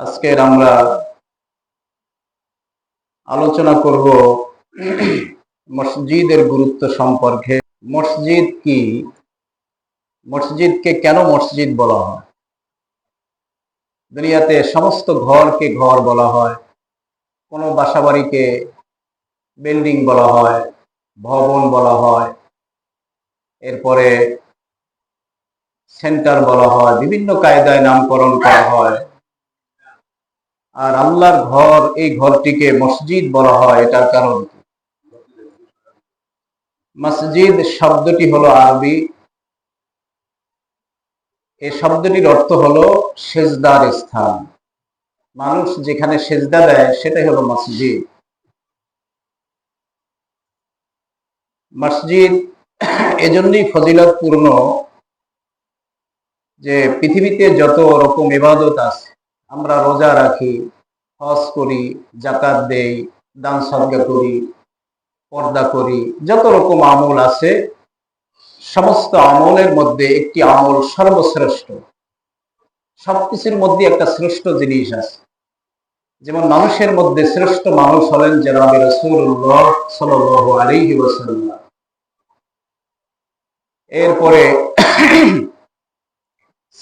আজকের আমরা আলোচনা করব মসজিদের গুরুত্ব সম্পর্কে। মসজিদ কি, মসজিদকে কেন মসজিদ বলা হয়? দুনিয়াতে সমস্ত ঘরকে ঘর বলা হয়, কোনো বাসাবাড়িকে বিল্ডিং বলা হয়, ভবন বলা হয়, এরপরে সেন্টার বলা হয়, বিভিন্ন কায়দায় নামকরণ করা হয়। আর আল্লাহর ঘর, এই ঘরটিকে মসজিদ বলা হয়, এটার কারণ কি? মসজিদ শব্দটি হলো আরবি। এই শব্দটির অর্থ হলো সেজদার স্থান। মানুষ যেখানে সেজদা দেয় সেটাই হলো মসজিদ। মসজিদ এজন্যই ফজিলতপূর্ণ যে পৃথিবীতে যত রকম ইবাদত আছে, আমরা রোজা রাখি, হজ করি, যাকাত দেই, দান সদকা করি, পর্দা করি, যত রকম আমল আছে, সমস্ত আমলের মধ্যে একটি আমল সর্বশ্রেষ্ঠ। সবকিছুর মধ্যে একটা শ্রেষ্ঠ জিনিস আছে। যেমন মানুষের মধ্যে শ্রেষ্ঠ মানুষ হলেন জনাবে রাসূলুল্লাহ সাল্লাল্লাহু আলাইহি ওয়াসাল্লাম। এরপরে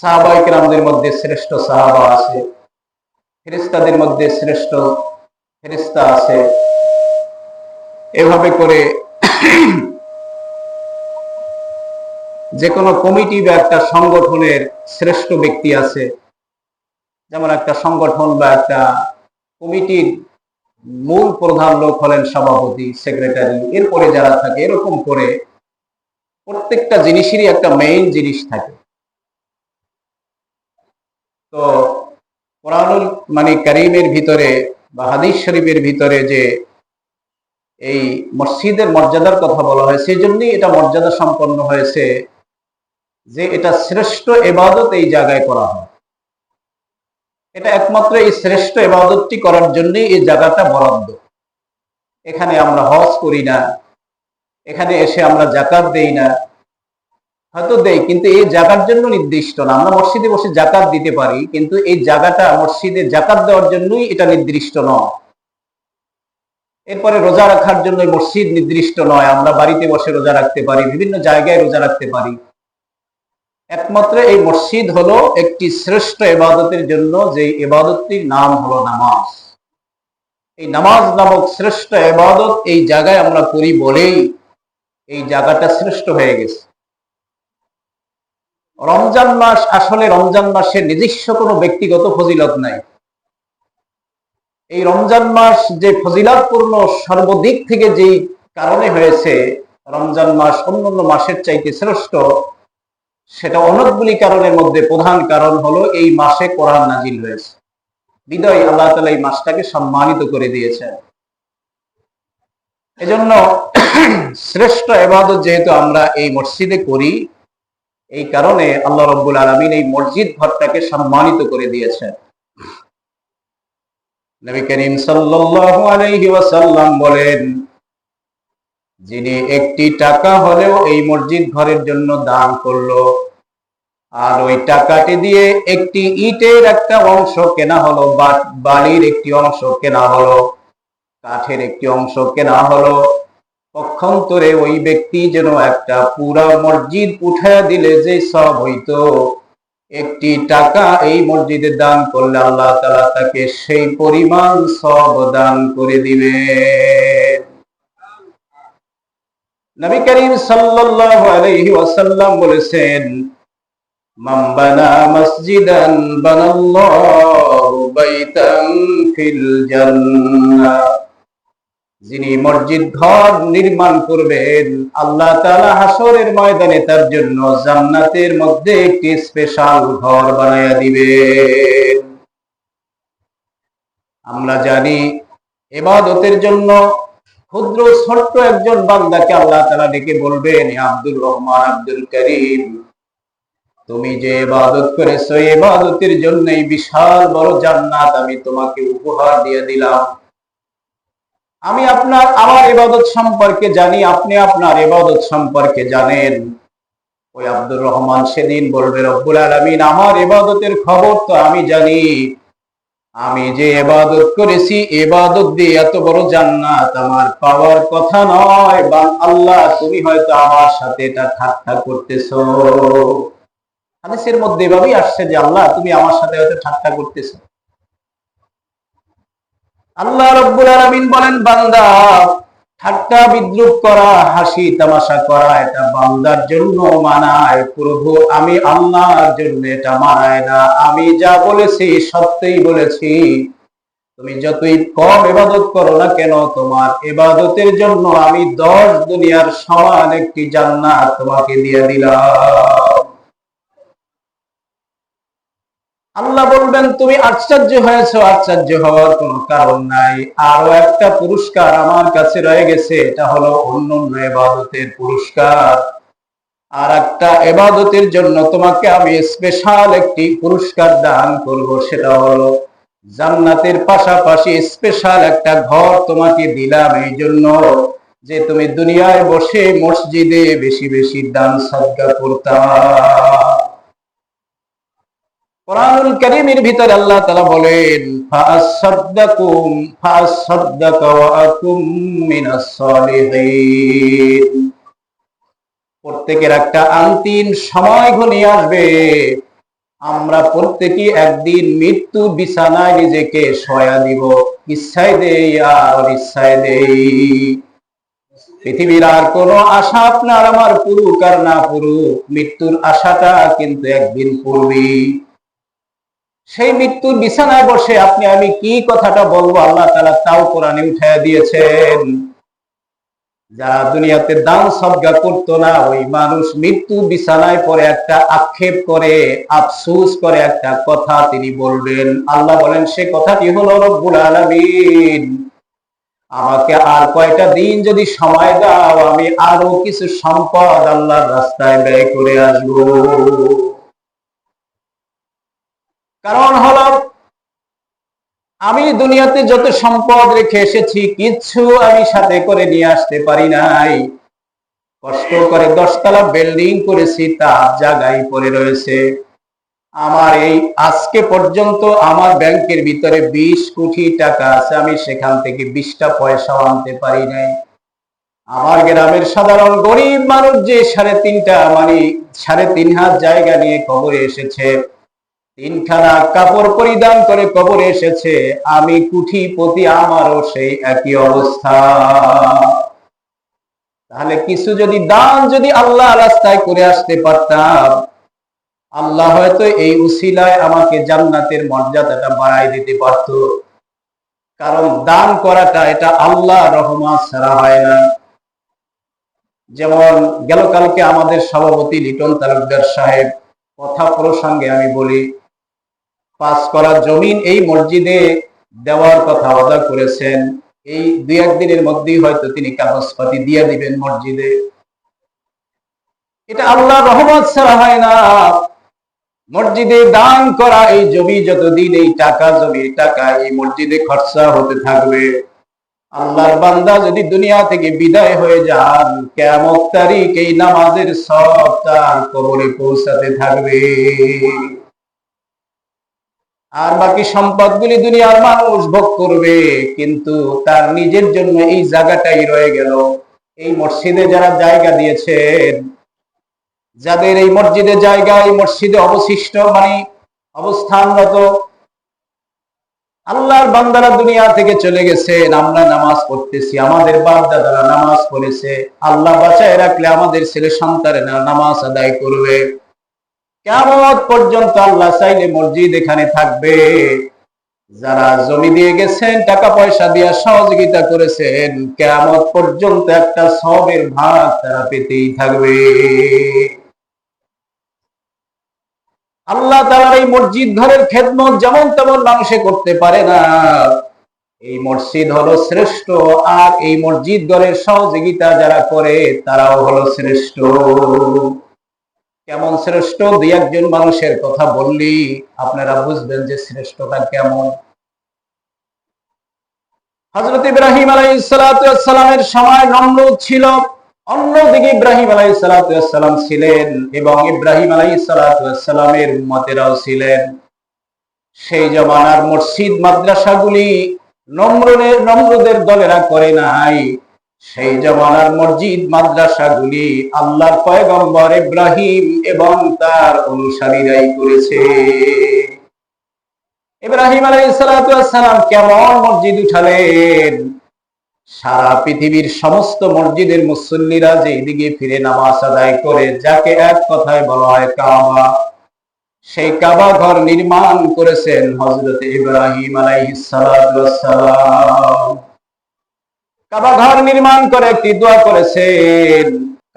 সাহাবায়ে কেরামদের মধ্যে শ্রেষ্ঠ সাহাবা আছে, ফেরেশতাদের মধ্যে শ্রেষ্ঠ ফেরেশতা আছে। এভাবে করে যে কোনো কমিটি বা একটা সংগঠনের শ্রেষ্ঠ ব্যক্তি আছে। যেমন একটা সংগঠন বা একটা কমিটির মূল প্রধান লোক হলেন সভাপতি, সেক্রেটারি, এরপরে যারা থাকে, এরকম করে প্রত্যেকটা জিনিসেরই একটা মেইন জিনিস থাকে। তো কোরআনুল কারীমের ভিতরে বা হাদিস শরীফের ভিতরে যে এই মসজিদের মর্যাদার কথা বলা হয়, সেই জন্যই এটা মর্যাদা সম্পন্ন হয়েছে যে এটা শ্রেষ্ঠ ইবাদত এই জায়গায় করা হয়। এটা একমাত্র এই শ্রেষ্ঠ ইবাদতটি করার জন্যই এই জায়গাটা বরাদ্দ। এখানে আমরা হজ করি না, এখানে এসে আমরা যাকাত দেই না, হয়তো দেই কিন্তু এই জায়গার জন্য নির্দিষ্ট না। আমরা মসজিদে বসে যাকাত দিতে পারি, কিন্তু এই জায়গাটা মসজিদে যাকাত দেওয়ার জন্যই এটা নির্দিষ্ট নয়। এরপরে রোজা রাখার জন্য মসজিদ নির্দিষ্ট নয়, আমরা বাড়িতে বসে রোজা রাখতে পারি, বিভিন্ন জায়গায় রোজা রাখতে পারি। একমাত্র এই মসজিদ হলো একটি শ্রেষ্ঠ ইবাদতের জন্য, যে ইবাদতটির নাম হলো নামাজ। এই নামাজ নামক শ্রেষ্ঠ ইবাদত এই জায়গায় আমরা করি বলেই এই জায়গাটা শ্রেষ্ঠ হয়ে গেছে। রমজান মাস, আসলে রমজান মাসের নিজস্ব কোনো ব্যক্তিগত ফজিলত নাই। এই রমজান মাস যে ফজিলতপূর্ণ সর্বদিক থেকে যেই কারণে হয়েছে, রমজান মাস অন্যান্য মাসের চাইতে শ্রেষ্ঠ, সেটা অনেকগুলি কারণের মধ্যে প্রধান কারণ হলো এই মাসে কোরআন নাজিল হয়েছে। বিদায় আল্লাহ তাআলা এই মাসটাকে সম্মানিত করে দিয়েছেন। এজন্য শ্রেষ্ঠ ইবাদত যেহেতু আমরা এই মসজিদে করি, এই কারণে আল্লাহ রাব্বুল আলামিন এই মসজিদ ঘরটাকে সম্মানিত করে দিয়েছেন। নবী করিম সাল্লাল্লাহু আলাইহি ওয়াসাল্লাম বলেন, যিনি একটি টাকা হলেও এই মসজিদ ঘরের জন্য দান করলো, আর ওই টাকাটি দিয়ে একটি ইটের একটা অংশ কেনা হলো, বালির একটি অংশ কেনা হলো, কাঠের একটি অংশ কেনা হলো, পক্ষান্তরে ওই ব্যক্তি যেন একটা পুরা মসজিদ উঠায়া দিলে যে সব হইতো, একটি টাকা এই মসজিদে দান করলে আল্লাহ তাআলা তাকে সেই পরিমাণ সব দান করে দিবে। নবী করিম সাল্লাল্লাহু আলাইহি ওয়াসাল্লাম বলেছেন, মান বানা মসজিদান বানাল্লাহু বাইতান ফিল জান্নাহ। যিনি মসজিদ ঘর নির্মাণ করবেন, আল্লাহ তাআলা হাসরের ময়দানে তার জন্য জান্নাতের মধ্যে একটি স্পেশাল ঘর বানায়া দিবেন। আমরা জানি ইবাদতের জন্য ক্ষুদ্র ছোট্ট একজন বান্দাকে আল্লাহ তাআলা ডেকে বলবেন, হে আব্দুর রহমান, আব্দুল করিম, তুমি যে ইবাদত করেছো, এই ইবাদতের জন্য এই বিশাল বড় জান্নাত আমি তোমাকে উপহার দিয়ে দিলাম। আমি আমার ইবাদত সম্পর্কে জানি, আপনি আপনার ইবাদত সম্পর্কে জানেন। ওই আব্দুর রহমান সেদিন বলবে, রব্বুল আলামিন, আমার ইবাদতের খবর তো আমি জানি, আমি যে ইবাদত করেছি, ইবাদত দিয়ে এত বড় জান্নাত আমার পাওয়ার কথা নয়, বা আল্লাহ তুমি হয়তো আমার সাথে এটা ঠাট্টা করতেছো। হাদিসের মধ্যে এভাবেই আসছে যে আল্লাহ তুমি আমার সাথে হয়তো ঠাট্টা করতেছো। আল্লাহ রাব্বুল আলামিন বলেন, বান্দা, ঠাট্টা বিদ্রুপ করা, হাসি তামাশা করা এটা বান্দার জন্য মানায়, প্রভু আমি আল্লাহর জন্য এটা মানায় না। আমি যা বলেছি সত্যই বলেছি। তুমি যতই কম ইবাদত করো না কেন, তোমার ইবাদতের জন্য আমি 10 দুনিয়ার সমান একটি জান্নাত তোমাকে দিয়ে দিলাম। আল্লাহ বলবেন, তুমি আশ্চর্য হয়েছো, আশ্চর্য হওয়ার কোনো কারণ নাই। আরো একটা পুরস্কার আমার কাছে রয়ে গেছে, এটা হলো অন্যান্য ইবাদতের পুরস্কার। আর একটা ইবাদতের জন্য তোমাকে আমি স্পেশাল একটি পুরস্কার দান করব, সেটা হলো জান্নাতের পাশাপাশি স্পেশাল একটা ঘর তোমাকে দিলাম, এই জন্য যে তুমি দুনিয়ায় বসে মসজিদে বেশি বেশি দান সাদকা করতা। কোরআনুল কারীমের ভিতরে আল্লাহ তাআলা বলেন, ফাআসাদদাকা ওয়া আকুম মিনাস সালিহিন। প্রত্যেকের একটা আন্তিম সময় ঘনিয়ে আসবে। আমরা প্রত্যেকেই একদিন মৃত্যু বিছানায় নিজেকে শোয়া দিব, ইচ্ছায় দেই আর অনিচ্ছায় দেই। পৃথিবীর আর কোনো আশা আপনার আমার পুরুক আর না পুরুক, মৃত্যুর আশাটা কিন্তু একদিন পূর্বেই। সেই মৃত্যুর বিছানায় বসে আপনি আমি কি কথাটা বলবো, আল্লাহ তাআলা তাও কোরআনে উঠায়া দিয়েছেন। যারা দুনিয়াতে দান সদকা করতো না, ওই মানুষ মৃত্যু বিছানায় পড়ে একটা আক্ষেপ করে, আফসোস করে একটা কথা তিনি বলবেন। আল্লাহ বলেন, সে কথাটি হলো, রব্বুল আলামিন আমাকে আর কয়টা দিন যদি সময় দাও, আমি আরো কিছু সম্পদ আল্লাহর রাস্তায় ব্যয় করে আসবো। কারণ হলো, আমি দুনিয়াতে যত সম্পদ রেখে এসেছি কিচ্ছু আমি সাথে করে নিয়ে আসতে পারি নাই। কষ্ট করে 10 তলা বিল্ডিং করেছি, তার জায়গায় পড়ে রয়েছে। আমার এই আজকে পর্যন্ত আমার ব্যাংকের ভিতরে 20 কোটি টাকা আছে, আমি সেখান থেকে 20টা পয়সাও আনতে পারি নাই। আমার গ্রামের সাধারণ গরিব মানুষ যে 3.5 হাত জায়গা নিয়ে কবরে এসেছে, 3খানা কাপড় পরিধান করে কবরে এসেছে, আমি কোটিপতি, আমারও সেই একই অবস্থা। তাহলে কিছু যদি দান যদি আল্লাহ রাস্তায় করে আসতে পারতাম, আল্লাহ হয়তো এই উসিলায় আমাকে জান্নাতের মর্যাদাটা বাড়াই দিতে পারত। কারণ দান করাটা এটা আল্লাহ রহমত ছাড়া হয় না। যেমন গেল কালকে আমাদের সভাপতি লিটন তালুকদার সাহেব, কথা প্রসঙ্গে আমি বলি, 5 করা জমিন এই মসজিদে দেওয়ার কথা ওয়াদা করেছেন। এই 2-1 দিনের মধ্যেই হয়তো তিনি কাগজপাতি দিয়ে দিবেন মসজিদে। এটা আল্লাহর রহমত ছাড়া হয় না। মসজিদে দান করা এই জমি যতদিন, এই টাকা, জমির টাকা এই মসজিদে খরচা হতে থাকবে, আল্লাহর বান্দা যদি দুনিয়া থেকে বিদায় হয়ে যান, কিয়ামত তারিখ এই নামাজের সব তার কবরে পৌঁছাতে থাকবে। আর বাকি সম্পদগুলি দুনিয়ার মানুষ ভোগ করবে, কিন্তু তার নিজের জন্য এই জায়গাটাই রয়ে গেল। এই মসজিদে যারা জায়গা দিয়েছেন, যাদের এই মসজিদে জায়গা, এই মসজিদে অবশিষ্ট অবস্থানরত আল্লাহর বান্দারা দুনিয়া থেকে চলে গেছেন, আমরা নামাজ পড়তেছি, আমাদের বাপ দাদারা নামাজ পড়েছে, আল্লাহ বাঁচায় রাখলে আমাদের ছেলে সন্তানেরা নামাজ আদায় করবে। কিয়ামত পর্যন্ত আল্লাহ চাইলে মসজিদ এখানে থাকবে। যারা জমি দিয়ে গেছেন, টাকা পয়সা দিয়ে সহযোগিতা করেছেন, কিয়ামত পর্যন্ত একটা সওয়াবের ভাগ তারা পেতেই থাকবে। আল্লাহ তাআলার এই মসজিদ ঘরের খেদমত যেমন তেমন মানুষে করতে পারে না। এই মসজিদ হলো শ্রেষ্ঠ, আর এই মসজিদ ঘরের সহযোগিতা যারা করে তারাও হলো শ্রেষ্ঠ। কেমন শ্রেষ্ঠ? 2-1 জন মানুষের কথা বললি আপনারা বুঝবেন যে শ্রেষ্ঠতা কেমন। হযরত ইব্রাহিম আলাইহিস সালাতু ওয়াস সালামের সময় নমরুদ ছিল, অন্যদিকে ইব্রাহিম আলাইহিস সালাতু ওয়াস সালাম ছিলেন, এবং ইব্রাহিম আলাইহিস সালাতু ওয়াস সালামের উম্মতেরাও ছিলেন। সেই জমানার মসজিদ মাদ্রাসাগুলি নমরুদের দলেরা করে নাই, সেই জমানার মসজিদ মাদ্রাসাগুলি আল্লাহর পয়গম্বর ইব্রাহিম এবং তার অনুসারীরাই করেছে। ইব্রাহিম আলাইহিস সালাতু ওয়াস সালাম কেমন মসজিদ উঠালেন, সারা পৃথিবীর সমস্ত মসজিদের মুসল্লিরা যেই দিকে ফিরে নামাজ আদায় করে, যাকে এক কথায় বলা হয় কাবা, সেই কাবা ঘর নির্মাণ করেছেন হযরত ইব্রাহিম আলাইহিস সালাতু ওয়াস সালাম। কাবা ঘর নির্মাণ করে একটি দোয়া করেছেন।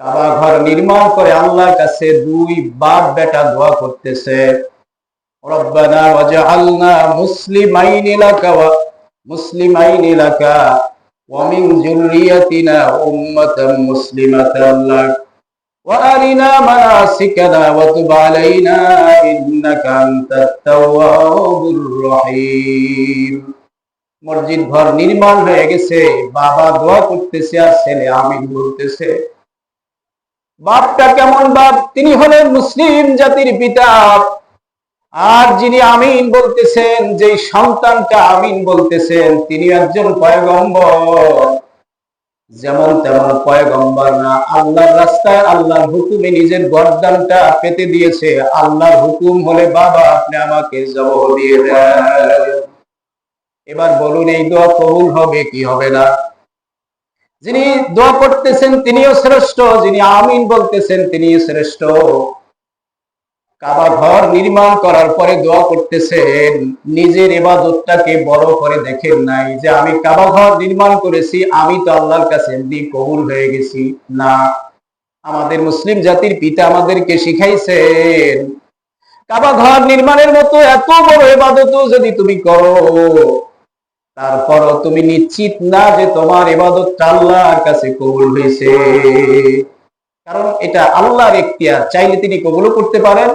কাবা ঘর নির্মাণ করে আল্লাহর কাছে দুই বাপ বেটা দোয়া করতেছে, রব্বানা ওয়াজআলনা মুসলিমাইনি লাকা ওয়া মিন যুররিয়াতিনা উম্মাতান মুসলিমাতান লাক ওয়া আরিনা মানাসিকানা ওয়া তুব আলাইনা ইন্নাকা আনতাত তাওয়াবুর রহিম। মসজিদ ঘর নির্মাণ হয়ে গেছে, বাবা দোয়া করতেছে আর ছেলে আমিন বলতেছে। বাপটা কেমন বাপ? তিনি হলেন মুসলিম জাতির পিতা। আর যিনি আমিন বলতেছেন, যে সন্তানটা আমিন বলতেছেন, তিনি একজন পয়গম্বর। যেমন তেমন পয়গম্বর না, আল্লাহর রাস্তায় আল্লাহর হুকুমে নিজের গর্দানটা পেতে দিয়েছে। আল্লাহর হুকুম হলে বাবা আপনি আমাকে জবাব দিয়ে দেন। এবার বলুন, এই দোয়া কবুল হবে কি হবে না? যিনি দোয়া করতেছেন তিনিও শ্রেষ্ঠ, যিনি আমিন বলতেছেন তিনিও শ্রেষ্ঠ। কাবা ঘর নির্মাণ করার পরে দোয়া করতেছেন, নিজের ইবাদতটাকে বড় করে দেখেন নাই যে আমি কাবা ঘর নির্মাণ করেছি, আমি তো আল্লাহর কাছে এমনি কবুল হয়ে গেছি। না, আমাদের মুসলিম জাতির পিতা আমাদেরকে শিখাইছেন, কাবা ঘর নির্মাণের মতো এত বড় ইবাদত যদি তুমি করো, তারপরও তুমি নিশ্চিত না যে তোমার ইবাদতটা আল্লাহর কাছে কবুল হয়েছে। কারণ এটা আল্লাহর এখতিয়ার, চাইলে তিনি কবুলও করতে পারেন,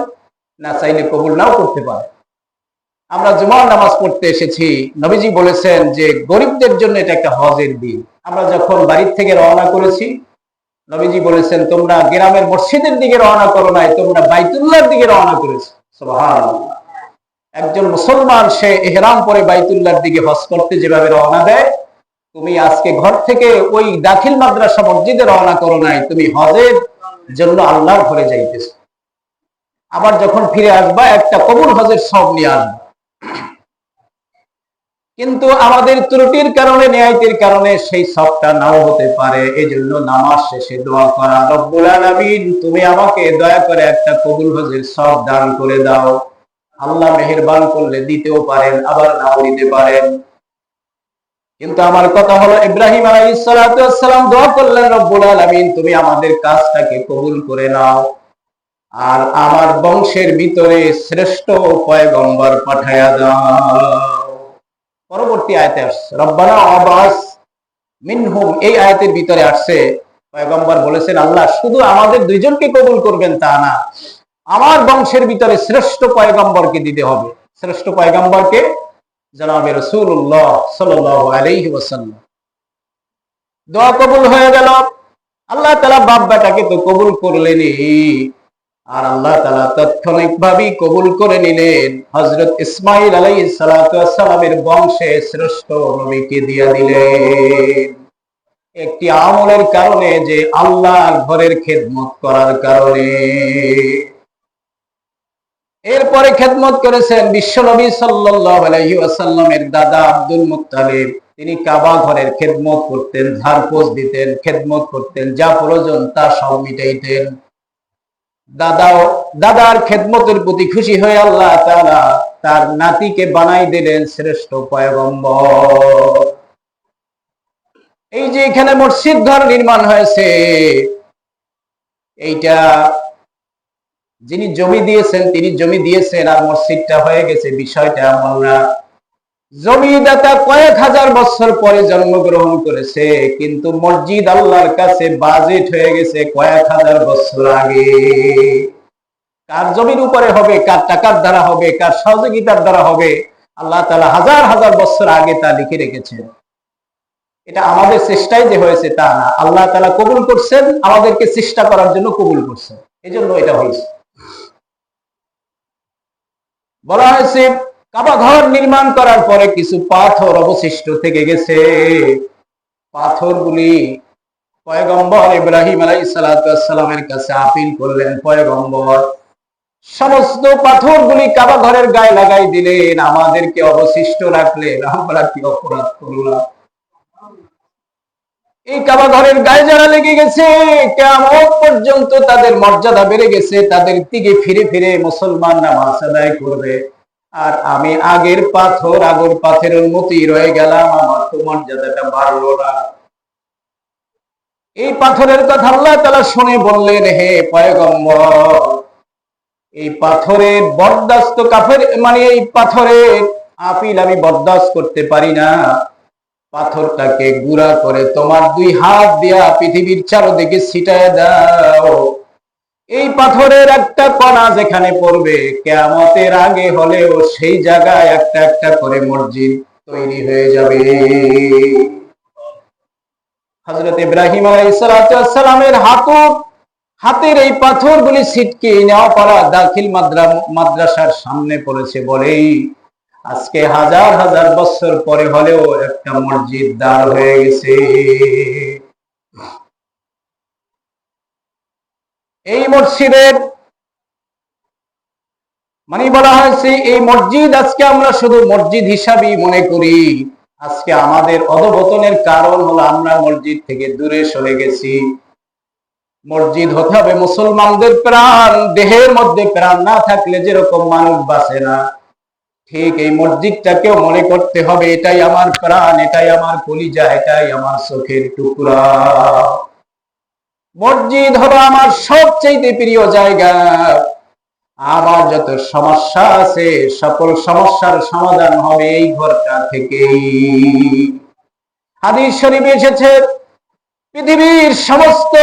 না চাইলে কবুল নাও করতে পারেন। আমরা জুমার নামাজ পড়তে এসেছি, নবীজি বলেছেন যে গরিবদের জন্য এটা একটা হজের দিন। আমরা যখন বাড়ির থেকে রওনা করেছি, নবীজি বলেছেন তোমরা গ্রামের মসজিদের দিকে রওনা করো নাই, তোমরা বাইতুল্লাহর দিকে রওনা করেছো। সুবহানাল্লাহ। একজন মুসলমান সে ইহরাম পরে বাইতুল্লাহর দিকে হজ করতে যেভাবে রওনা দেয়, তুমি আজকে ঘর থেকে ওই দাখিল মাদ্রাসা মসজিদে রওনা করো নাই, তুমি হজের জন্য আল্লাহর ঘরে যাইতেছো। আবার যখন ফিরে আসবা একটা কবুল হজের সব নিয়ে আসবা। কিন্তু আমাদের ত্রুটির কারণে, ন্যায়তির কারণে সেই সবটা নাও হতে পারে। এই জন্য নামাজ শেষে দোয়া করা, রব্বুল আলামিন তুমি আমাকে দয়া করে একটা কবুল হজের সব দান করে দাও। আল্লাহ মেহেরবান করলে দিতেও পারেন, আবার নাও দিতে পারেন। কিন্তু আমার কথা হলো, ইব্রাহিম আলাইহিস সালাতু ওয়াস সালাম দোয়া করলেন, রব্বুল আলামিন তুমি আমাদের কাজটাকে কবুল করে নাও, আর আমার বংশের ভিতরে শ্রেষ্ঠ পয়গম্বর পাঠায়া দাও। পরবর্তী আয়াতে আসছে রব্বানা আবাস মিনহুম, এই আয়াতের ভিতরে আসছে পয়গম্বর বলেছেন আল্লাহ শুধু আমাদের দুইজনকে কবুল করবেন তা না, আমার বংশের ভিতরে শ্রেষ্ঠ পয়গম্বরকে দিতে হবে। শ্রেষ্ঠ পয়গম্বরকে? জনাবে রাসূলুল্লাহ সাল্লাল্লাহু আলাইহি ওয়াসাল্লাম। দোয়া কবুল হয়ে গেল। আল্লাহ তাআলা বাপ বেটাকে তো কবুল করলেনই, আর আল্লাহ তাআলা তাৎক্ষণিকভাবেই কবুল করে নিলেন হযরত ইসমাঈল আলাইহিস সালাতু ওয়াস সালামের বংশে শ্রেষ্ঠ নবীকে দিয়ে দিলেন। একটি আমলের কারণে, যে আল্লাহর ঘরের খেদমত করার কারণে। এরপরে খেদমত করেছেন বিশ্বনবী সাল্লাল্লাহু আলাইহি ওয়াসাল্লামের দাদা আব্দুল মুত্তালিব। তিনি কাবা ঘরের খেদমত করতেন, ঝাড়পোছ দিতেন, খেদমত করতেন, যা প্রয়োজন তা সব মিটাইতেন। দাদার খেদমতের প্রতি খুশি হয়ে আল্লাহ তাআলা তার নাতিকে বানাই দিলেন শ্রেষ্ঠ পয়গম্বর। এই যে এখানে মসজিদ ঘর নির্মাণ হয়েছে, এইটা যিনি জমি দিয়েছেন তিনি জমি দিয়েছেন, আর মসজিদটা হয়ে গেছে, বিষয়টা এমন না। জমিদাতা কয়েক হাজার বছর পরে জন্মগ্রহণ করেছে, কিন্তু মসজিদ আল্লাহর কাছে বাজেট হয়ে গেছে কয়েক হাজার বছর আগে। কার জমির উপরে হবে, কার টাকার দ্বারা হবে, কার সহযোগিতার দ্বারা হবে, আল্লাহ তাআলা হাজার হাজার বছর আগে তা লিখে রেখেছেন। এটা আমাদের চেষ্টায় যে হয়েছে তা না, আল্লাহ তাআলা কবুল করছেন, আমাদেরকে চেষ্টা করার জন্য কবুল করছেন, এই জন্য এটা হয়েছে। বলা হয়েছে কাবা ঘর নির্মাণ করার পরে কিছু পাথর অবশিষ্ট থেকে গেছে। পাথরগুলি পয়গম্বর ইব্রাহিম আলাইহিস সালামের কাছে আপিল করলেন, পয়গম্বর সমস্ত পাথরগুলি কাবা ঘরের গায়ে লাগাই দিলেন, আমাদেরকে অবশিষ্ট রাখলেন, আমরা কি অপরাধ করলাম? এই কাবা ঘরের গায়ে যারা লেগে গেছে কিয়ামত পর্যন্ত তাদের মর্যাদা বেড়ে গেছে, তাদের দিকে ফিরে ফিরে মুসলমান নামাজ আদায় করবে। আর আমি আগের পাথরের মতই রয়ে গেলাম, আমার তো মর্যাদাটা বাড়লো না। এই পাথরের কথা আল্লাহ তাআলা শুনে বললেন, হে পয়গম্বর, এই পাথরের বরদাস্ত কাফের এই পাথরের আপিল আমি বরদাস্ত করতে পারি না। পাথরটাকে গুঁড়া করে তোমার 2 হাত দিয়া পৃথিবীর চারদিকে ছিটায় দাও। এই পাথরের একটা কণা যেখানে পড়বে কিয়ামতের আগে হলেও সেই জায়গায় একটা একটা করে মসজিদ তৈরি হয়ে যাবে। হযরত ইব্রাহিম আলাইহিস সালামের হাতের এই পাথরগুলি ছিটকে নেওয়াপাড়া দাখিল মাদ্রাসার সামনে পড়েছে বলেই আজকে হাজার হাজার বছর পরে হলেও একটা মসজিদ দাঁড় হয়ে গেছে। এই মসজিদের বলা হয়েছে, এই মসজিদ আজকে আমরা শুধু মসজিদ হিসাবেই মনে করি। আজকে আমাদের অধঃপতনের কারণ হলো আমরা মসজিদ থেকে দূরে সরে গেছি। মসজিদ হতে হবে মুসলমানদের প্রাণ। দেহের মধ্যে প্রাণ না থাকলে যেরকম মানুষ বাঁচে না, ঠিক এই মসজিদটাকেও মনে করতে হবে এটাই আমার প্রাণ, এটাই আমার কলিজা, এটাই আমার চোখের টুকরা। মসজিদ হলো আমার সবচেয়ে প্রিয় জায়গা। আমার যত সমস্যা আছে সকল সমস্যার সমাধান হবে এই ঘরটা থেকেই। হাদিস শরীফে এসেছে, পৃথিবীর সমস্ত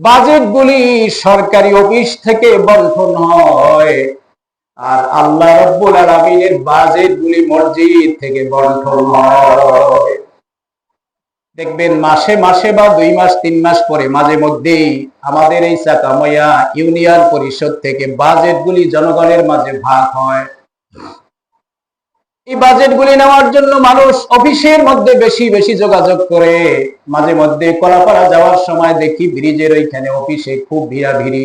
বাজেটগুলি সরকারি অফিস থেকে বন্টন হয়, আর আল্লাহ রাব্বুল আলামিনের বাজেটগুলি মসজিদ থেকে বন্টন হয়। দেখবেন মাসে মাসে বা 2 মাস 3 মাস পরে মাঝে মধ্যেই আমাদের এই চাকাময়া ইউনিয়ন পরিষদ থেকে বাজেটগুলি জনগণের মাঝে ভাগ হয়। এই বাজেটগুলি নেওয়ার জন্য মানুষ অফিসের মধ্যে বেশি বেশি যোগাযোগ করে। মাঝে মধ্যে কলাপাড়া যাওয়ার সময় দেখি ব্রিজের ওইখানে অফিসে খুব ভিড়াভিড়ি।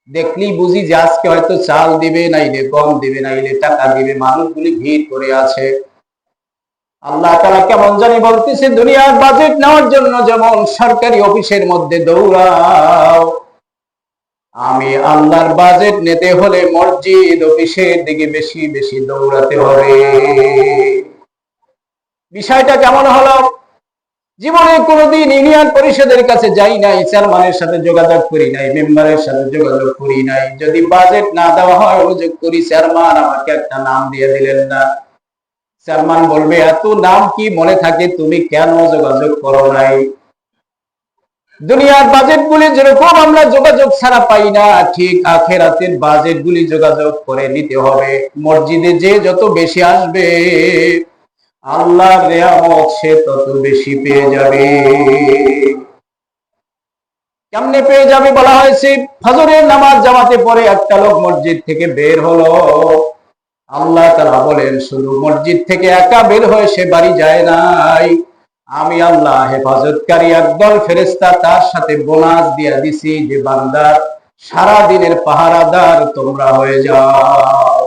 দেখলেই বুঝি যে আজকে হয়তো চাল দিবে, নাইলে গম দিবে, নাইলে টাকা দিবে, মানুষগুলি ভিড় করে আছে। আল্লাহ তাআলা কেমন জানি বলতেছে, দুনিয়ার বাজেট নেওয়ার জন্য যেমন সরকারি অফিসের মধ্যে দৌড়াও, আমি আল্লাহর বাজেট নিতে হলে মসজিদ অফিসের দিকে বেশি বেশি দৌড়াতে হবে। বিষয়টা কেমন হলো? জীবনে কোনোদিন ইউনিয়ন পরিষদের কাছে যাই নাই, চেয়ারম্যানের সাথে যোগাযোগ করি নাই, মেম্বারের সাথে যোগাযোগ করি নাই। যদি বাজেট না দেওয়া হয় অভিযোগ করি, চেয়ারম্যান আমাকে একটা নাম দিয়ে দিলেন না। চেয়ারম্যান বলবে, এত নাম কি মনে থাকে, তুমি কেন যোগাযোগ করো নাই? দুনিয়ার বাজেটগুলি যেরকম আমরা যোগাযোগ ছাড়া পাই না, ঠিক আখিরাতের বাজেটগুলি যোগাযোগ করে নিতে হবে। মসজিদে যে যত বেশি আসবে আল্লাহর নিয়ামত সে তত বেশি পেয়ে যাবে। কেমনে পেয়ে যাবে বলা হয়েছে, ফজরের নামাজ জামাতে পড়ে একটা লোক মসজিদ থেকে বের হলো। আল্লাহ তাআলা বলেন, শুধু মসজিদ থেকে একা বের হয়ে সে বাড়ি যায় নাই, আমি আল্লাহ হেফাজতকারী একদল ফেরেশতা তার সাথে বোনাস দিয়ে দিছি যে বান্দার সারা দিনের পাহারাদার তোমরা হয়ে যাও।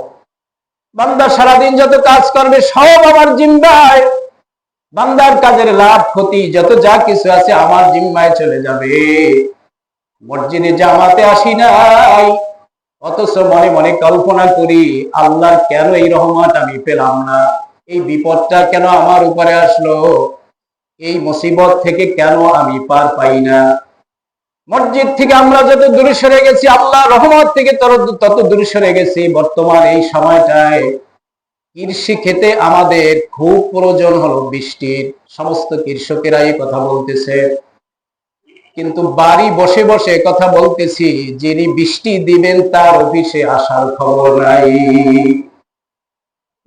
বান্দা সারাদিন যত কাজ করবে সব আমার জিম্মায়। বান্দার কাজের লাভ ক্ষতি যত যা কিছু আছে আমার জিম্মায় চলে যাবে। মসজিদে জামাতে আসি নাই, অথচ মনে মনে কল্পনা করি, আল্লাহর কেন এই রহমত আমি পেলাম না, এই বিপদটা কেন আমার উপরে আসলো, এই মুসিবত থেকে কেন আমি পার পাই না। মসজিদ থেকে আমরা যত দূরে সরে গেছি, আল্লাহ রহমত থেকে তত দূরে সরে গেছি। বর্তমান এই সময়টায় কৃষি ক্ষেতে আমাদের খুব প্রয়োজন হলো বৃষ্টির। সমস্ত কৃষকেরা এই কথা বলতেছে, কিন্তু বাড়ি বসে বসে কথা বলতেছি, যিনি বৃষ্টি দিবেন তার অফিসে আসার খবর নাই।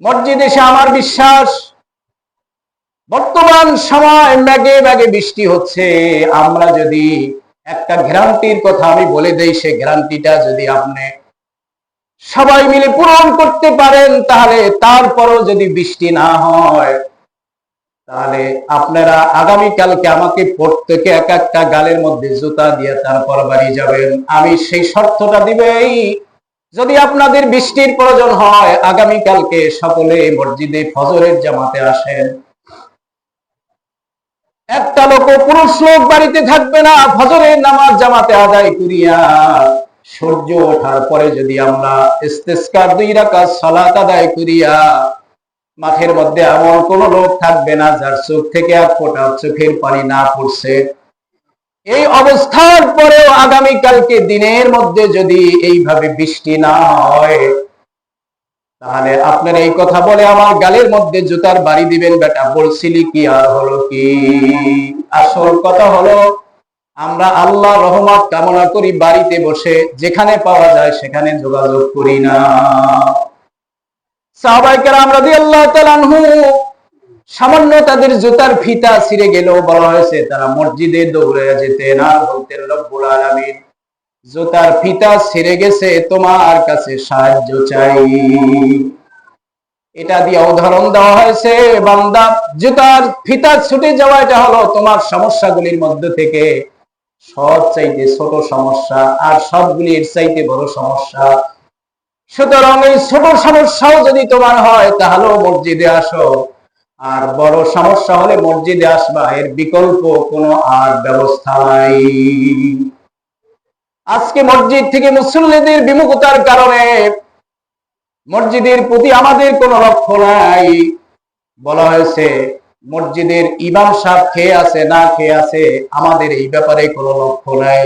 মসজিদ এসে আমার বিশ্বাস বর্তমান সময় মেঘে মেঘে বৃষ্টি হচ্ছে। আমরা যদি একটা গ্যারান্টির কথা আমি বলে দেই, সে গ্যারান্টিটা যদি আপনি সবাই মিলে পূরণ করতে পারেন, তাহলে তারপরও যদি বৃষ্টি না হয়, তাহলে আপনারা আগামীকালকে আমাকে প্রত্যেকে এক একটা গালের মধ্যে জুতা দিয়ে তারপর বাড়ি যাবেন। আমি সেই শর্তটা দিব, এই যদি আপনাদের বৃষ্টির প্রয়োজন হয় আগামীকালকে সকলে মসজিদে ফজরের জামাতে আসেন। একটা লোক পুরুষ লোক বাড়িতে থাকবে না, ফজরের নামাজ জামাতে আদায় করিয়া সূর্য ওঠার পরে যদি আমরা ইস্তেসকার 2 রাকাত সালাত আদায় করিয়া, মাঠের মধ্যে এমন কোন লোক থাকবে না যার চোখ থেকে এক ফোঁটা চোখের পানি না পড়ছে। এই অবস্থার পরেও আগামীকালকে দিনের মধ্যে যদি এইভাবে বৃষ্টি না হয়, তাহলে আপনার এই কথা বলে আমার গালের মধ্যে জুতার বাড়ি দিবেন, বেটা বলছিলি কি আর হলো কি। আসল কথা হলো আমরা আল্লাহ রহমত কামনা করি, বাড়িতে বসে যেখানে পাওয়া যায় সেখানে যোগাযোগ করি না। সাহাবায়ে কেরাম রাদিয়াল্লাহু তাআলা আনহু সামান্য তাদের জুতার ফিতা ছিঁড়ে গেলেও বলা হয়েছে তারা মসজিদে দৌড়ে যেতেন আর বলতেন রব্বুল আলামিন, জুতার ফিতা ছিঁড়ে গেছে, তোমার কাছে সাহায্য চাই। এটা দিয়ে উদাহরণ দেওয়া হয়েছে, বান্দা জুতার ফিতা ছুটে যাওয়া এটা হলো তোমার সমস্যাগুলির মধ্যে থেকে সবচাইতে ছোট সমস্যা, আর সবগুলির চাইতে বড় সমস্যা। সুতরাং এই ছোট সমস্যাও যদি তোমার হয় তাহলেও মসজিদে আসো, আর বড় সমস্যা হলে মসজিদে আসবা, এর বিকল্প কোনো আর ব্যবস্থা নাই। আজকে মসজিদ থেকে মুসল্লিদের বিমুখতার কারণে মসজিদের প্রতি আমাদের কোনো লক্ষ্য নাই। বলা হয়েছে মসজিদের ইমাম সাহেব খেয়ে আছে না খেয়ে আছে, আমাদের এই ব্যাপারে কোনো লক্ষ্য নাই।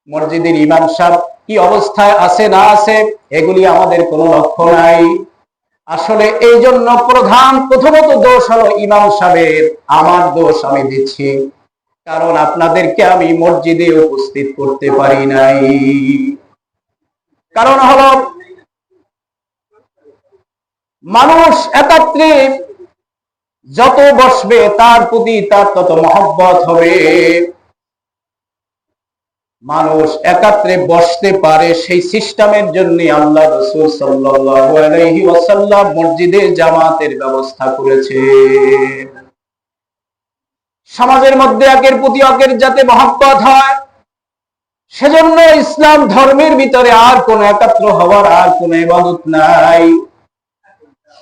মসজিদের ইমাম সাহেব কি অবস্থায় আছে না আছে এগুলি আমাদের কোনো লক্ষ্য নাই। আসলে এই জন্য প্রথমত দোষ হলো ইমাম সাহেবের, আমার দোষ আমি দিচ্ছি, কারণ আপনাদেরকে আমি মসজিদে উপস্থিত করতে পারি নাই। কারণ হলো মানুষ একত্রে যত বসবে তার প্রতি তার তত মহব্বত হবে। মানুষ একত্রে বসতে পারে সেই সিস্টেমের জন্য আল্লাহ রাসূল সাল্লাল্লাহু আলাইহি ওয়াসাল্লাম মসজিদে জামাতের ব্যবস্থা করেছে। সমাজের মধ্যে একের প্রতি একের যাতে মহব্বত হয়, সেজন্য ইসলাম ধর্মের ভিতরে আর কোন একত্র হওয়ার আর কোন ইবাদত নাই,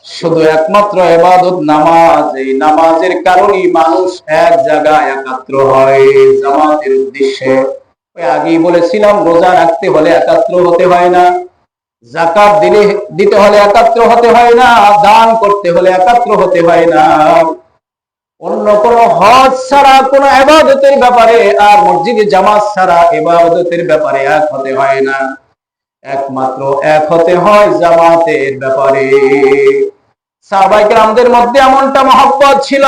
শুধু একমাত্র ইবাদত নামাজ। এই নামাজের কারণেই মানুষ এক জায়গায় একত্র হয় জামাতের উদ্দেশ্যে। আগেই বলেছিলাম, রোজা রাখতে হলে একাত্র হতে হয় না, যাকাত দিতে হলে একাত্র হতে হয় না, দান করতে হলে একাত্র হতে হয় না, অন্য কোন হজ ছাড়া কোন ইবাদতের ব্যাপারে আর মসজিদে জামাত ছাড়া ইবাদতের ব্যাপারে এক হতে হয় না, একমাত্র এক হতে হয় জামাতের ব্যাপারে। সাহাবায়ে কেরামদের মধ্যে এমনটা মহব্বত ছিল।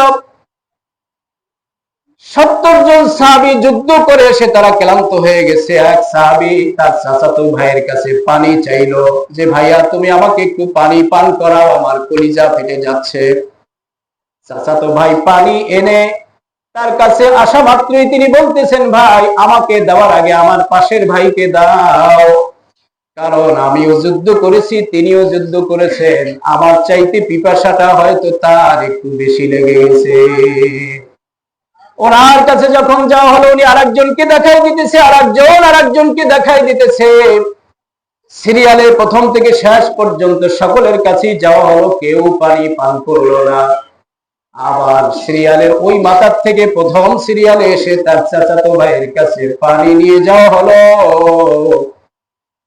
70 জন সাহাবী যুদ্ধ করে এসে তারা ক্লান্ত হয়ে গেছে। এক সাহাবী তার চাচাতো ভাইয়ের কাছে পানি চাইলো, যে ভাইয়া তুমি আমাকে একটু পানি পান করাও, আমার কলিজা ফেটে যাচ্ছে। চাচাতো ভাই পানি এনে তার কাছে আসা মাত্রই তিনি বলতেছেন, ভাই আমাকে দেওয়ার আগে আমার পাশের ভাইকে দাও, কারণ আমিও যুদ্ধ করেছি তিনিও যুদ্ধ করেছেন, আমার চাইতে পিপাসাটা হয়তো তার একটু বেশি লেগে গেছে। ওনার কাছে যখন যাওয়া হলো, উনি আরেকজনকে দেখাই দিতেছে, আরেকজনকে দেখাই দিতেছে। সিরিয়ালে প্রথম থেকে শেষ পর্যন্ত সকলের কাছেই যাওয়া হলো, কেউ পানি পান করলো না। আবার সিরিয়ালের ওই মাথার থেকে প্রথম সিরিয়ালে এসে তার চাচাতো ভাইয়ের কাছে পানি নিয়ে যাওয়া হলো,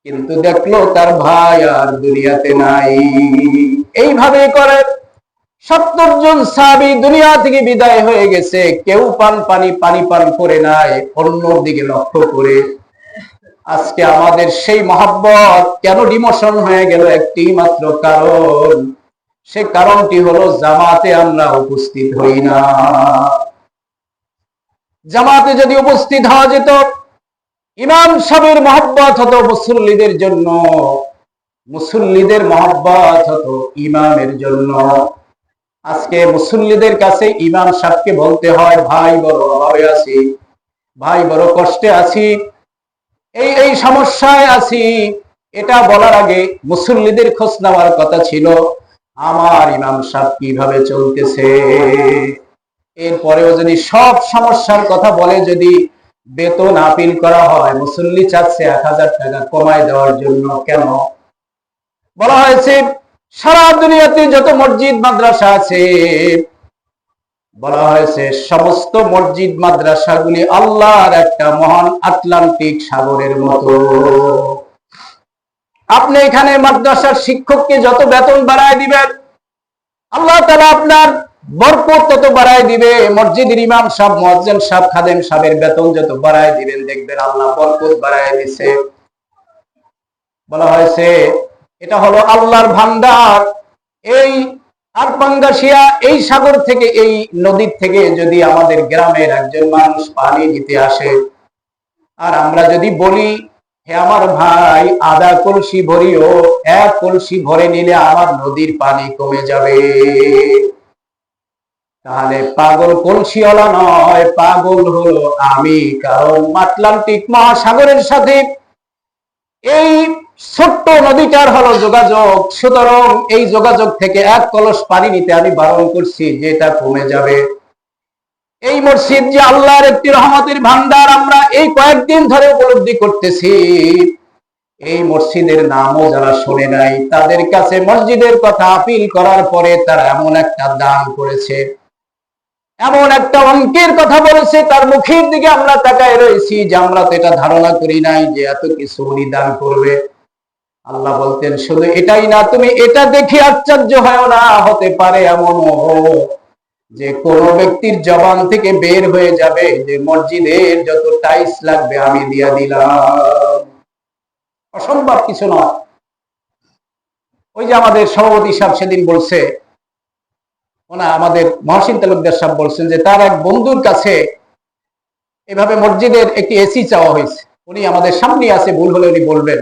কিন্তু দেখলো তার ভাই আর দুনিয়াতে নাই। এইভাবে করে 70 জন সাহাবী দুনিয়া থেকে বিদায় হয়ে গেছে, কেউ পানি পান করে নাই অন্যর দিকে লক্ষ্য করে। আজকে আমাদের সেই মহব্বত কেন ডিমোশন হয়ে গেল? একটি মাত্র কারণ, সে কারণটি হলো জামাতে আমরা উপস্থিত হই না। জামাতে যদি উপস্থিত হওয়া যেত, ইমাম সাহেবের মহব্বত হতো মুসল্লিদের জন্য, মুসল্লিদের মহব্বত হতো ইমামের জন্য। আজকে মুসল্লিদের কাছে ইমাম সাহেবকে বলতে হয়, ভাই বড় অভাবে আছি, ভাই বড় কষ্টে আছি, এই সমস্যায় আছি, এটা বলার আগে মুসল্লিদের খোঁজ নেওয়ার কথা ছিল, আমার ইমাম সাহেব কিভাবে চলতেছে। এরপরেও যদি সব সমস্যার কথা বলে যদি বেতন আপিল করা হয়, মুসল্লি চাচ্ছে 1000 টাকা কমায় দেওয়ার জন্য, কেন? বলা হয়েছে সারা দুনিয়াতে যত মসজিদ মাদ্রাসা আছে, বলা হয়েছে সমস্ত মসজিদ মাদ্রাসাগুলি আল্লাহর একটা মহান আটলান্টিক সাগরের মতো। আপনি এখানে মাদ্রাসার শিক্ষককে যত বেতন বাড়ায় দিবেন, আল্লাহ তাআলা আপনার বরকত তত বাড়ায় দিবে। মসজিদের ইমাম সাহেব, মুয়াজ্জিন সাহেব, খাদেম সাহেবের বেতন যত বাড়ায় দিবেন, দেখবেন আল্লাহ বরকত বাড়ায় দিছে। বলা হয়েছে এটা হলো আল্লাহর ভান্ডার। এই আরপাঙ্গাশিয়া, এই সাগর থেকে, এই নদীর থেকে যদি আমাদের গ্রামের একজন মানুষ পানি নিতে আসে, আর আমরা যদি বলি, হে আমার ভাই আধা কলসি ভরিও, 1 কলসি ভরে নিলে আমার নদীর পানি কমে যাবে, তাহলে পাগল কলসিওয়ালা নয়, পাগল হলো আমি। কারণ আটলান্টিক মহাসাগরের সাথে এই ছোট্ট নদীটার হলো যোগাযোগ। সুতরাং এই যোগাযোগ থেকে 1 কলস পানি নিতে আমি বারণ করছি, যেটা কমে যাবে। এই মসজিদ যে আল্লাহর একটি রহমতের ভান্ডার, আমরা এই কয়েকদিন ধরে উপলব্ধি করতেছি। এই মসজিদের নামও যারা শোনে নাই, তাদের কাছে মসজিদের কথা আপিল করার পরে তারা এমন একটা দান করেছে, এমন একটা অঙ্কের কথা বলেছে, তার মুখের দিকে আমরা তাকায় রয়েছি যে আমরা তো এটা ধারণা করি নাই যে এত কিছু উনি দান করবে। আল্লাহ বলতেন শুধু এটাই না, তুমি এটা দেখে আশ্চর্য হয় না, হতে পারে এমনও যে কোন ব্যক্তির জবান থেকে বের হয়ে যাবে যে মসজিদের যত টাইলস লাগবে আমি দিয়া দিলাম। অসম্ভব কিছু নয়। ওই যে আমাদের সভাপতি সাহেব সেদিন বলছে, আমাদের মহসিন তালুকদার সাহেব বলছেন যে তার এক বন্ধুর কাছে এভাবে মসজিদের একটি এসি চাওয়া হয়েছে। উনি আমাদের সামনে আছে, ভুল হলে উনি বলবেন।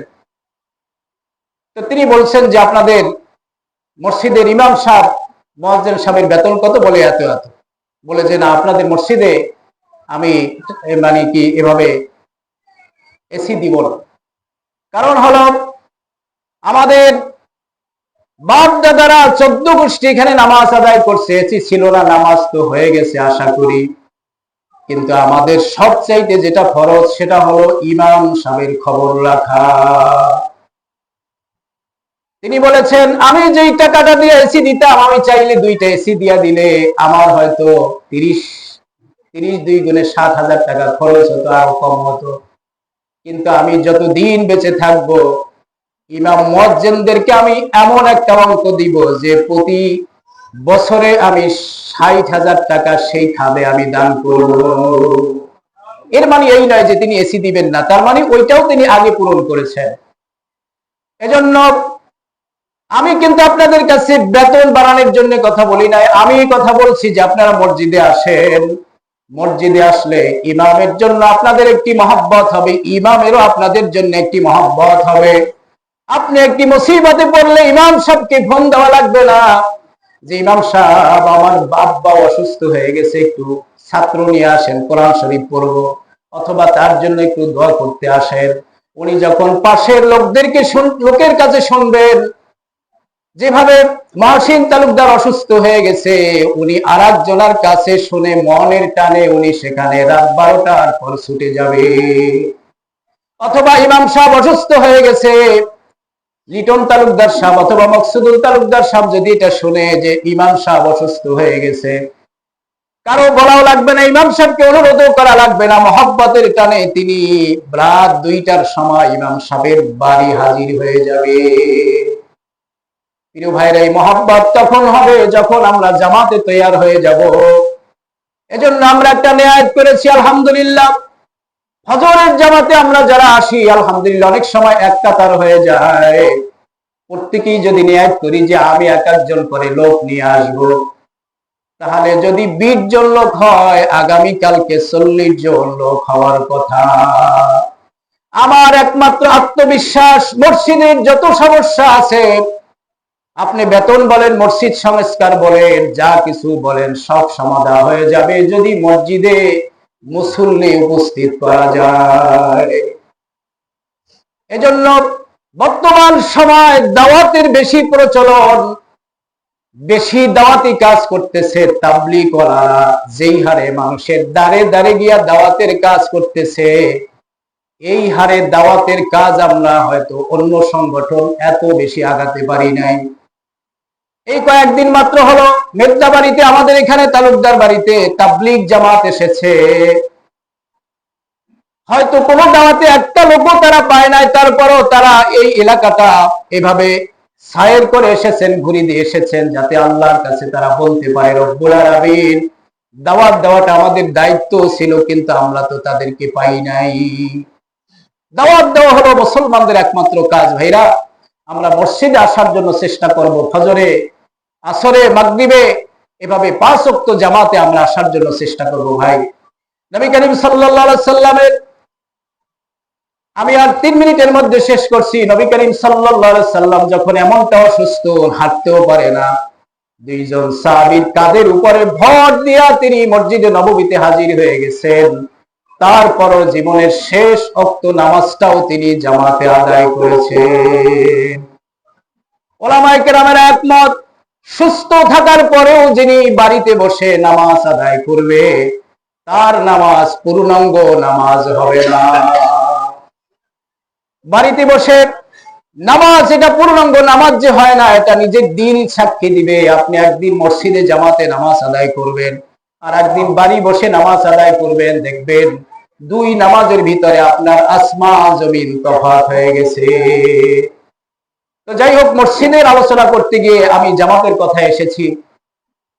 তো তিনি বলছেন যে আপনাদের মসজিদের ইমাম সাহেব, মুয়াজ্জিন সাহেবের বেতন কত? বলে এত এত। বলে যে না, আপনাদের মসজিদে আমি মানে কি এভাবে এসি দিব না। কারণ হলো আমাদের বাপ দাদারা 14 গোষ্ঠী এখানে নামাজ আদায় করছে, এসি ছিল না, নামাজ তো হয়ে গেছে আশা করি। কিন্তু আমাদের সবচাইতে যেটা ফরজ সেটা হলো ইমাম সাহেবের খবর রাখা। তিনি বলেছেন আমি যেই টাকাটা দিয়ে এসি দিতাম, আমি চাইলে 2টা এসি দিয়া দিলে আমার হয়তো 32 গুণে 7,000 টাকা খরচ হতো, আরো কম হতো। কিন্তু আমি যতদিন বেঁচে থাকবো, ইমাম মুয়াজ্জিনদেরকে আমি এমন একটা অঙ্ক দিব যে প্রতি বছরে আমি 60,000 টাকা সেই খাবে আমি দান করব। এর মানে এই নয় যে তিনি এসি দিবেন না, তার মানে ওইটাও তিনি আগে পূরণ করেছেন। এজন্য আমি কিন্তু আপনাদের কাছে বেতন বাড়ানোর জন্য কথা বলি নাই। আমি কথা বলছি যে আপনারা মসজিদে আসেন, মসজিদে আসলে ইমামের জন্য আপনাদের একটি মহব্বত হবে, ইমামেরও আপনাদের জন্য একটি মহব্বত হবে। আপনি একটি মুসিবতে পড়লে ইমাম সাহেবকে ফোন দেওয়া লাগবে না যে ইমাম সাহেব আমার বাবা অসুস্থ হয়ে গেছে, একটু ছাত্র নিয়ে আসেন, কোরআন শরীফ পড়বো, অথবা তার জন্য একটু দোয়া করতে আসেন। উনি যখন পাশের লোকের কাছে শুনবেন, যেভাবে মহসিন তালুকদার অসুস্থ হয়ে গেছে, উনি আরেকজনের কাছে শুনে মনের টানে উনি সেখানে রাত 12টার পর ছুটে যাবে। অথবা ইমাম সাহেব অসুস্থ হয়ে গেছে, লিটন তালুকদার সাহেব অথবা মকসুদুল তালুকদার সাহেব যদি এটা শুনে যে ইমাম সাহেব অসুস্থ হয়ে গেছে, কারো বলাও লাগবে না, ইমাম সাহেবকে অনুরোধ করা লাগবে না, মহব্বতের টানে তিনি রাত 2টার সময় ইমাম সাহেবের বাড়ি হাজির হয়ে যাবে। প্রিয় ভাইরা, এই মহব্বত তখন হবে যখন আমরা জামাতে তৈয়ার হয়ে যাব। এজন্য আমরা একটা নিয়াত করেছি, আলহামদুলিল্লাহ ফজরের জামাতে আমরা যারা আসি, আলহামদুলিল্লাহ অনেক সময় এক কাতার হয়ে যায়। প্রত্যেকেই যদি নিয়াত করি যে আমি 1 জন করে লোক নিয়ে আসব, তাহলে যদি 20 জন লোক হয়, আগামীকালকে 40 জন লোক হওয়ার কথা। আমার একমাত্র আত্মবিশ্বাস, মসজিদের যত সমস্যা আছে, আপনি বেতন বলেন, মসজিদ সংস্কার বলেন, যা কিছু বলেন, সব সমাধান হয়ে যাবে যদি মসজিদে মুসল্লি উপস্থিত করা যায়। এজন্য বর্তমান সময় দাওয়াতের বেশি প্রচলন, বেশি দাওয়াতি কাজ করতেছে তাবলীগ ওয়ালারা, যেই হারে মানুষের দাঁড়ে দাঁড়ে গিয়া দাওয়াতের কাজ করতেছে, এই হারে দাওয়াতের কাজ আমরা হয়তো অন্য সংগঠন এত বেশি আগাতে পারি নাই। এই কয়েকদিন মাত্র হলো মেদনাবাড়িতে, আমাদের এখানে তালুকদার বাড়িতে তাবলীগ জামাত এসেছে। হয়তো কোনো দাওয়াতে একটা লোকও তারা পায় নাই, তারপরও তারা এই এলাকাটা এভাবে সায়ের করে এসেছেন, ঘুরি দিয়ে এসেছেন, যাতে আল্লাহর কাছে তারা বলতে পারে রব্বুল আলামিন দাওয়াত দেওয়াটা আমাদের দায়িত্ব ছিল, কিন্তু আমরা তো তাদেরকে পাই নাই। দাওয়াত দেওয়া হলো মুসলমানদের একমাত্র কাজ। ভাইরা, আমরা মসজিদে আসার জন্য চেষ্টা করব, ফজরে, আসরে, মাগরিবে, এভাবে 5 ওয়াক্ত জামাতে আমরা আসার জন্য চেষ্টা করব। ভাই, নবী করিম সাল্লাল্লাহু আলাইহি সাল্লামের, আমি আর 3 মিনিটের মধ্যে শেষ করছি, নবী করিম সাল্লাল্লাহু আলাইহি সাল্লাম যখন এমনটা অসুস্থ, হাঁটতেও পারে না, 2 জন সাহাবীর কাঁধের উপরে ভর দিয়া তিনি মসজিদে নববীতে হাজির হয়ে গেছেন। তারপরও জীবনের শেষ ওয়াক্ত নামাজটাও তিনি জামাতে আদায় করেছেন। উলামায়ে কেরামের একমত, সুস্থ থাকার পরেও যিনি বাড়িতে বসে নামাজ আদায় করবে, তার নামাজ পূর্ণাঙ্গ নামাজ হবে না। বাড়িতে বসে নামাজ, এটা পূর্ণাঙ্গ নামাজ যে হয় না, এটা নিজের দিন সাক্ষী দিবে। আপনি একদিন মসজিদে জামাতে নামাজ আদায় করবেন, আর একদিন বাড়ি বসে নামাজ আদায় করবেন, দেখবেন 2 নামাজের ভিতরে আপনার আসমান জমিন তফাৎ হয়ে গেছে। তো যাই হোক, মসজিদের আলোচনা করতে গিয়ে আমি জামাতের কথা এসেছি।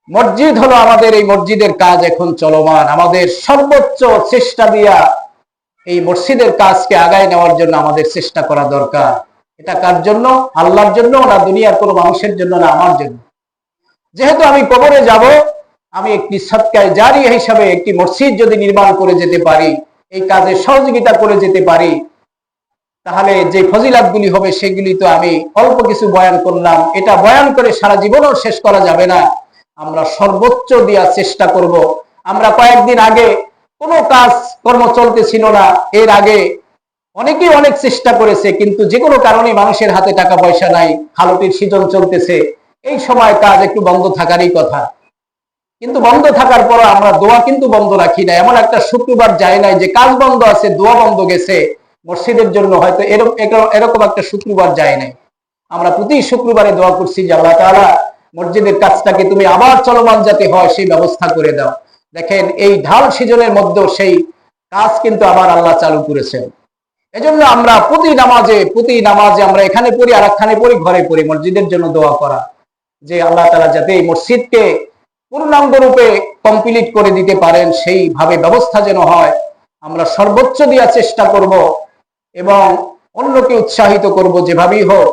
মসজিদ হলো আমাদের, এই মসজিদের কাজ এখন চলমান। আমাদের সর্বোচ্চ চেষ্টা দিয়া এই মসজিদের কাজকে আগায় নেওয়ার জন্য আমাদের চেষ্টা করা দরকার। এটা কার জন্য? আল্লাহর জন্য না, দুনিয়ার কোনো মানুষের জন্য না, আমার জন্য। যেহেতু আমি কবরে যাব, আমি একটি সদকায়ে জারিয়া হিসাবে একটি মসজিদ যদি নির্মাণ করে যেতে পারি, এই কাজে সহযোগিতা করে যেতে পারি, তাহলে যে ফজিলাতগুলি হবে সেগুলি তো আমি অল্প কিছু বয়ান করলাম, এটা বয়ান করে সারা জীবনও শেষ করা যাবে না। আমরা সর্বোচ্চ দেওয়ার চেষ্টা করব। আমরা কয়েকদিন আগে কোনো কাজ কর্ম চলতেছিল না, এর আগে অনেকেই অনেক চেষ্টা করেছে, কিন্তু যে কোনো কারণে মানুষের হাতে টাকা পয়সা নাই, খালটির সিজন চলতেছে, এই সময় কাজ একটু বন্ধ থাকারই কথা। কিন্তু বন্ধ থাকার পর আমরা দোয়া কিন্তু বন্ধ রাখি না। এমন একটা শুক্রবার যায় নাই যে কাজ বন্ধ আছে, দোয়া বন্ধ গেছে। মসজিদের জন্য হয়তো এরকম একটা শুক্রবার যায় নাই। আমরা প্রতি শুক্রবারে দোয়া করছি যে আল্লাহ তাআলা মসজিদের কাজটাকে তুমি আবার চলমান যাতে হয় সেই ব্যবস্থা করে দাও। দেখেন, এই ঢাল সিজনের মধ্যেও সেই কাজ কিন্তু আবার আল্লাহ চালু করেছেন। এজন্য আমরা প্রতি নামাজে আমরা এখানে পড়ি, আর একখানে পড়ি, ঘরে পড়ি, মসজিদের জন্য দোয়া করা, যে আল্লাহ তাআলা যাতে এই মসজিদকে পূর্ণাঙ্গ রূপে কমপ্লিট করে দিতে পারেন, সেইভাবে ব্যবস্থা যেন হয়। আমরা সর্বোচ্চ দেওয়ার চেষ্টা করব এবং অন্যকে উৎসাহিত করব, যেভাবেই হোক